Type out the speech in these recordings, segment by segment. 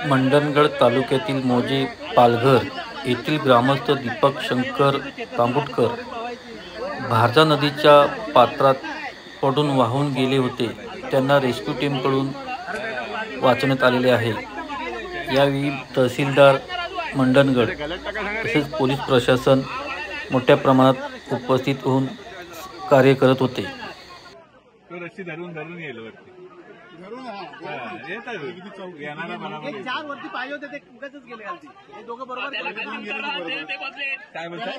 मंडणगड तालुक्यातील मोजे पालघर येथील ग्रामस्थ दीपक शंकर तांबुटकर भारजा नदीच्या पात्रात पडून वाहून गेले होते. त्यांना रेस्क्यू टीमकडून वाचवण्यात आलेले आहे. यावेळी तहसीलदार मंडणगड तसेच पोलीस प्रशासन मोठ्या प्रमाणात उपस्थित होऊन कार्य करत होते. चार वरती पाहिजे होते ते उगाचच गेले खालती. हे दोघं बरोबर काय बोलतोय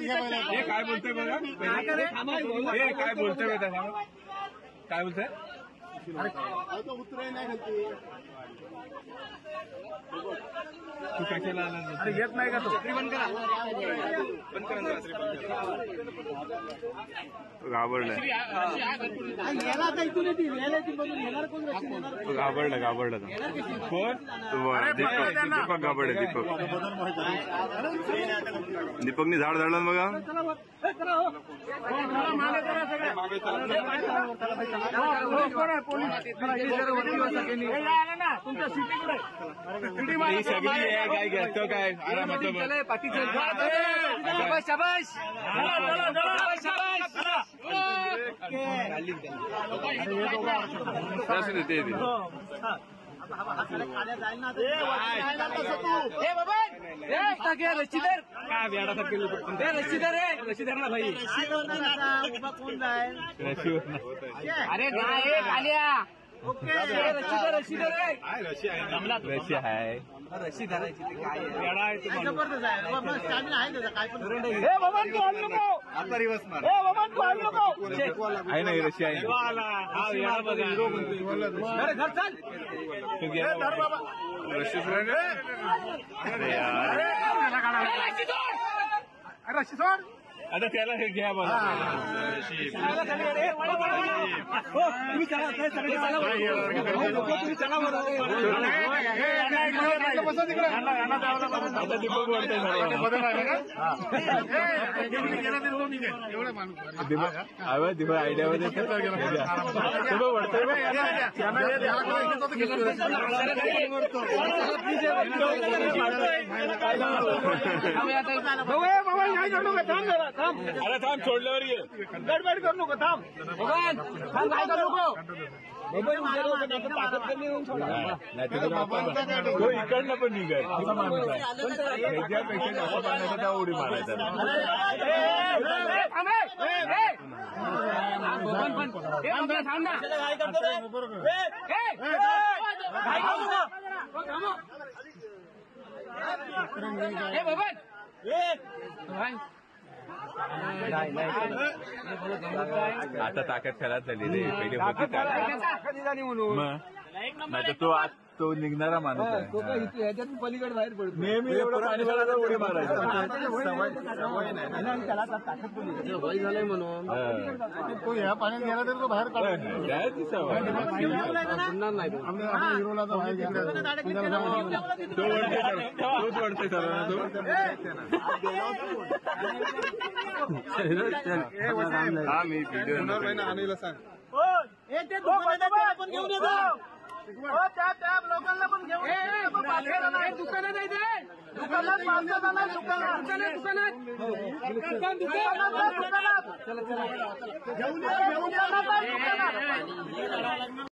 हे काय बोलतोय बघा काय बोलतोय काय बोलतोय उतराय नाही खालती. तू कशाला आला? अरे येत नाही का तो? बंद करा घाबरलाय घाबरला कोण? दीपक घाबरले. दीपकने झाड झाडलं बघा. काय घेतो काय रशीदर भाई अरे रशी आहे रशी धरायची आहे नाही रशी आहे रशी सोड. आता त्याला हे घ्या बघा. दीपक दीपक आयडिया मध्ये अरे थांब सोडल्यावर ये गडबड करू नको. थांब काय करू नको. तो इकडनं पण निघाय असा माणूस आहे. त्यापेक्षा उडी मारायचा. आता ताकद खराब झाली रे. पहिले होती नाही तो आज तो निघणारा माणूस आहे. ह्याच्यातून पलीकडे बाहेर पडतो. नेहमी उडी मारायचा त्याला ताकद वय झालंय म्हणून तो ह्या पाण्यात गेला तरी तो बाहेर काढायची सवय नाही. हिरोला तर बाहेर तोच वाढते हा मी व्हिडिओ आणला सांग. पण घेऊन येतो त्या लोकांना पण घेऊन दुकानात नाही ते दुकानात